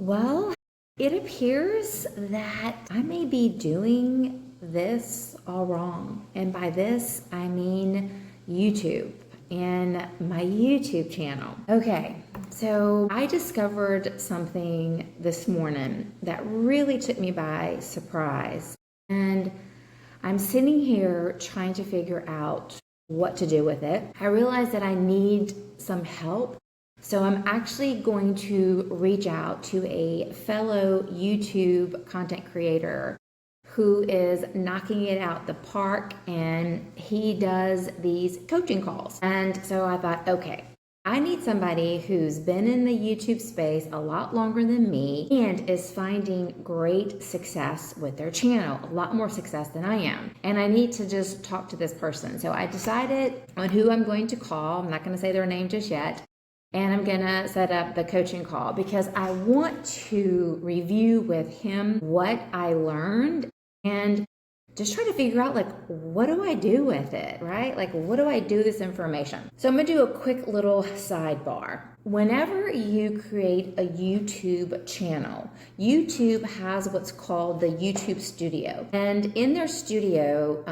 Well, it appears that I may be doing this all wrong. And by this, I mean YouTube and my YouTube channel. Okay, so I discovered something this morning that really took me by surprise. And I'm sitting here trying to figure out what to do with it. I realized that I need some help. So I'm actually going to reach out to a fellow YouTube content creator who is knocking it out the park, and he does these coaching calls. And so I thought, okay, I need somebody who's been in the YouTube space a lot longer than me and is finding great success with their channel, a lot more success than I am. And I need to just talk to this person. So I decided on who I'm going to call. I'm not going to say their name just yet. And I'm gonna set up the coaching call because I want to review with him what I learned and just try to figure out, like, what do I do with it, right? Like, what do I do with this information? So I'm gonna do a quick little sidebar. Whenever you create a YouTube channel, YouTube has what's called the YouTube Studio. And in their studio,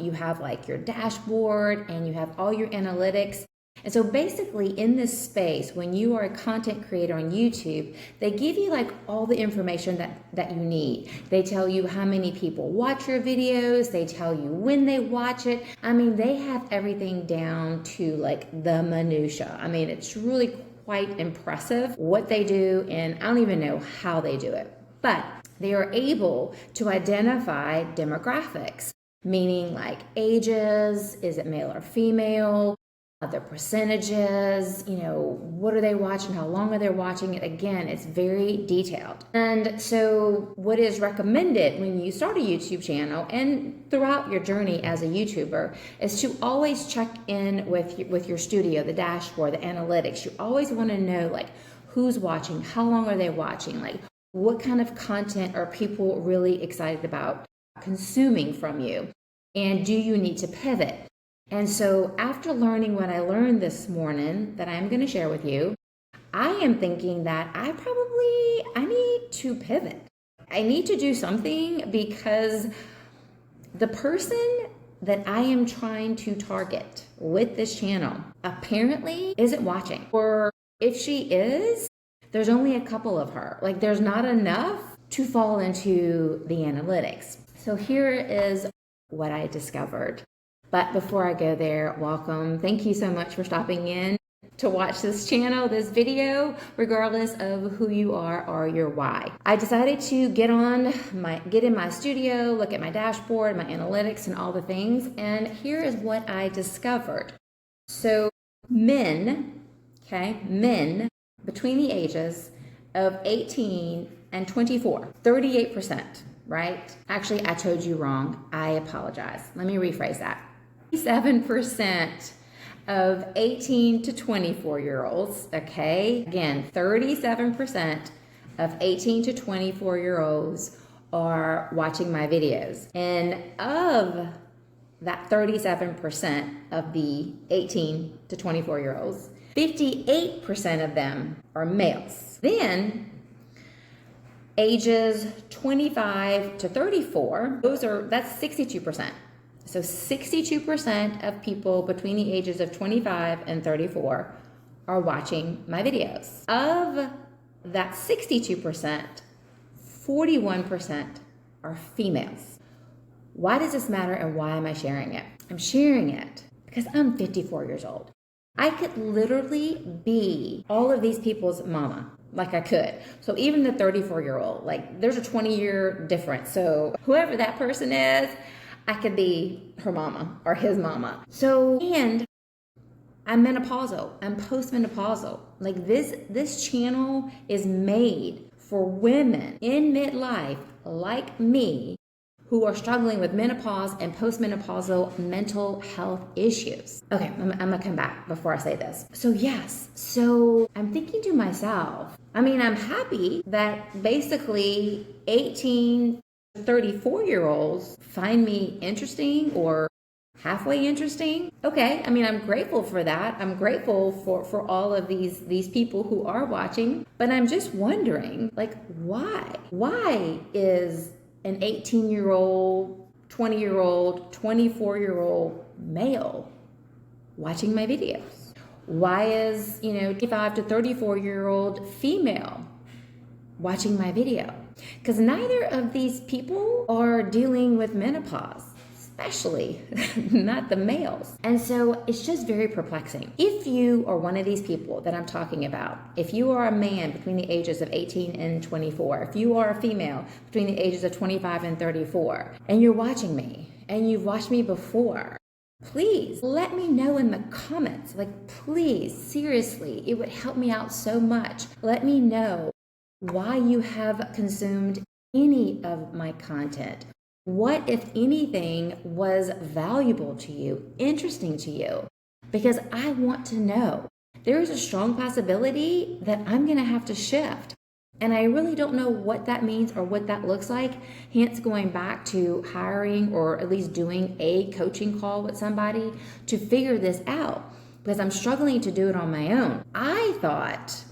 you have like your dashboard and you have all your analytics. And so basically in this space, when you are a content creator on YouTube, they give you like all the information that you need. They tell you how many people watch your videos. They tell you when they watch it. I mean, they have everything down to like the minutia. I mean, it's really quite impressive what they do, and I don't even know how they do it. But they are able to identify demographics, meaning like ages, is it male or female? The percentages, what are they watching, how long are they watching it? Again, it's very detailed. And so what is recommended when you start a YouTube channel and throughout your journey as a YouTuber is to always check in with your studio, the dashboard, the analytics. You always want to know like who's watching, how long are they watching, like what kind of content are people really excited about consuming from you, and do you need to pivot? And so after learning what I learned this morning that I'm going to share with you, I am thinking that I need to pivot. I need to do something because the person that I am trying to target with this channel apparently isn't watching. Or if she is, there's only a couple of her. Like, there's not enough to fall into the analytics. So here is what I discovered. But before I go there, welcome. Thank you so much for stopping in to watch this channel, this video, regardless of who you are or your why. I decided to get in my studio, look at my dashboard, my analytics, and all the things. And here is what I discovered. So men between the ages of 18 and 24, 38%, right? Actually, I told you wrong. I apologize. Let me rephrase that. 37% of 18 to 24-year-olds, okay? Again, 37% of 18 to 24-year-olds are watching my videos. And of that 37% of the 18 to 24-year-olds, 58% of them are males. Then ages 25 to 34, that's 62%. So 62% of people between the ages of 25 and 34 are watching my videos. Of that 62%, 41% are females. Why does this matter and why am I sharing it? I'm sharing it because I'm 54 years old. I could literally be all of these people's mama. Like I could. So even the 34-year-old, like there's a 20-year difference. So whoever that person is, I could be her mama or his mama. So, and I'm menopausal. I'm postmenopausal. Like this channel is made for women in midlife like me who are struggling with menopause and postmenopausal mental health issues. Okay, I'm gonna come back before I say this. So I'm thinking to myself, I'm happy that basically 18 34-year-olds find me interesting or halfway interesting. Okay, I mean, I'm grateful for that. I'm grateful for all of these people who are watching, but I'm just wondering, like, why? Why is an 18-year-old, 20-year-old, 24-year-old male watching my videos? Why is, 25 to 34-year-old female watching my video? Because neither of these people are dealing with menopause, especially not the males. And so it's just very perplexing. If you are one of these people that I'm talking about, if you are a man between the ages of 18 and 24, if you are a female between the ages of 25 and 34, and you're watching me, and you've watched me before, please let me know in the comments. Like, please, seriously, it would help me out so much. Let me know why you have consumed any of my content. What, if anything, was valuable to you, interesting to you? Because I want to know. There is a strong possibility that I'm going to have to shift. And I really don't know what that means or what that looks like. Hence, going back to hiring or at least doing a coaching call with somebody to figure this out, because I'm struggling to do it on my own. I thought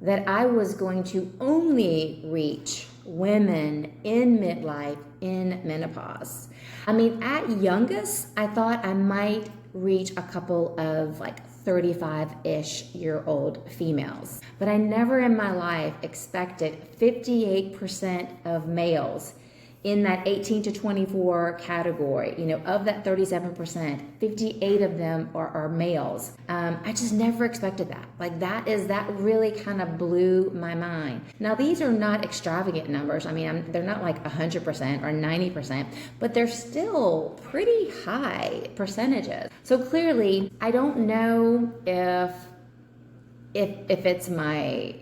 that I was going to only reach women in midlife, in menopause. I mean, at youngest, I thought I might reach a couple of like 35-ish year old females. But I never in my life expected 58% of males in that 18 to 24 category. Of that 37%, 58 of them are males. I just never expected that. Like that really kind of blew my mind. Now, these are not extravagant numbers. I mean, they're not like 100% or 90%, but they're still pretty high percentages. So clearly, I don't know if it's my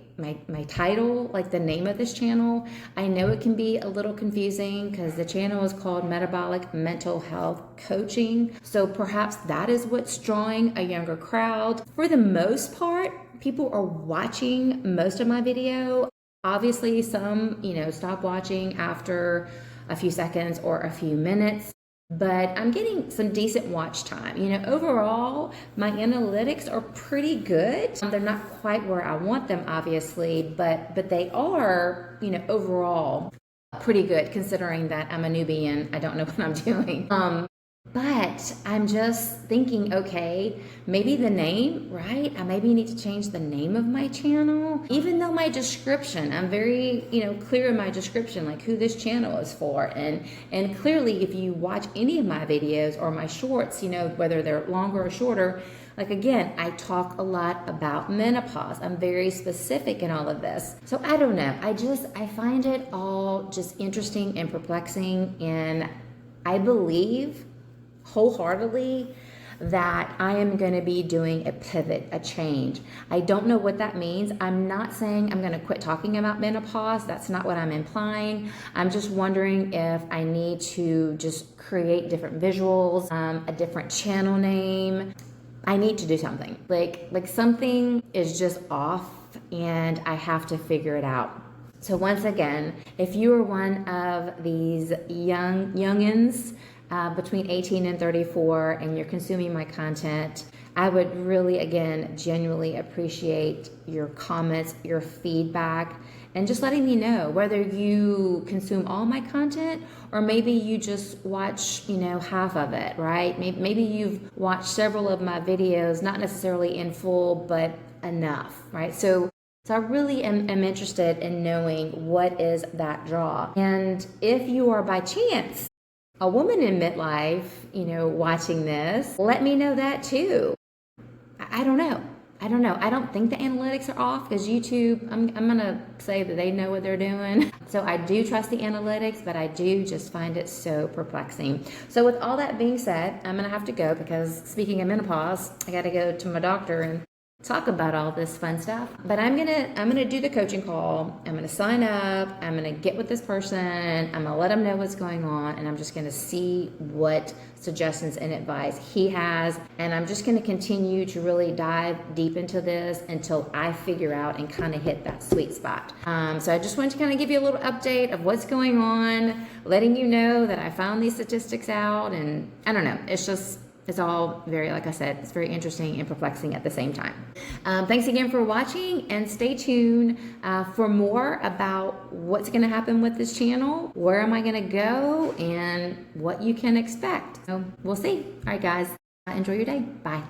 title, like the name of this channel. I know it can be a little confusing because the channel is called Metabolic Mental Health Coaching. So perhaps that is what's drawing a younger crowd. For the most part, people are watching most of my video. Obviously, some, stop watching after a few seconds or a few minutes. But I'm getting some decent watch time. Overall, my analytics are pretty good. They're not quite where I want them, obviously, but they are, overall pretty good considering that I'm a newbie and I don't know what I'm doing. But I'm just thinking, okay, maybe the name, right? I maybe need to change the name of my channel. Even though my description, I'm very, clear in my description, like who this channel is for. And clearly, if you watch any of my videos or my shorts, whether they're longer or shorter, like again, I talk a lot about menopause. I'm very specific in all of this. So I don't know. I find it all just interesting and perplexing. And I believe wholeheartedly that I am going to be doing a pivot, a change. I don't know what that means. I'm not saying I'm going to quit talking about menopause. That's not what I'm implying. I'm just wondering if I need to just create different visuals, a different channel name. I need to do something. Like something is just off and I have to figure it out. So once again, if you are one of these youngins, between 18 and 34 and you're consuming my content, I would really, again, genuinely appreciate your comments, your feedback, and just letting me know whether you consume all my content or maybe you just watch, half of it, right? Maybe you've watched several of my videos, not necessarily in full, but enough, right? So I really am interested in knowing what is that draw. And if you are by chance a woman in midlife, watching this, let me know that too. I don't know. I don't think the analytics are off because YouTube, I'm going to say that they know what they're doing. So I do trust the analytics, but I do just find it so perplexing. So with all that being said, I'm going to have to go because speaking of menopause, I got to go to my doctor and talk about all this fun stuff. But I'm gonna do the coaching call. I'm gonna sign up. I'm gonna get with this person. I'm gonna let him know what's going on, and I'm just gonna see what suggestions and advice he has. And I'm just gonna continue to really dive deep into this until I figure out and kind of hit that sweet spot. So I just wanted to kind of give you a little update of what's going on, letting you know that I found these statistics out, and I don't know, it's all very, like I said, it's very interesting and perplexing at the same time. Thanks again for watching, and stay tuned for more about what's going to happen with this channel, where am I going to go, and what you can expect. So we'll see. All right, guys, enjoy your day. Bye.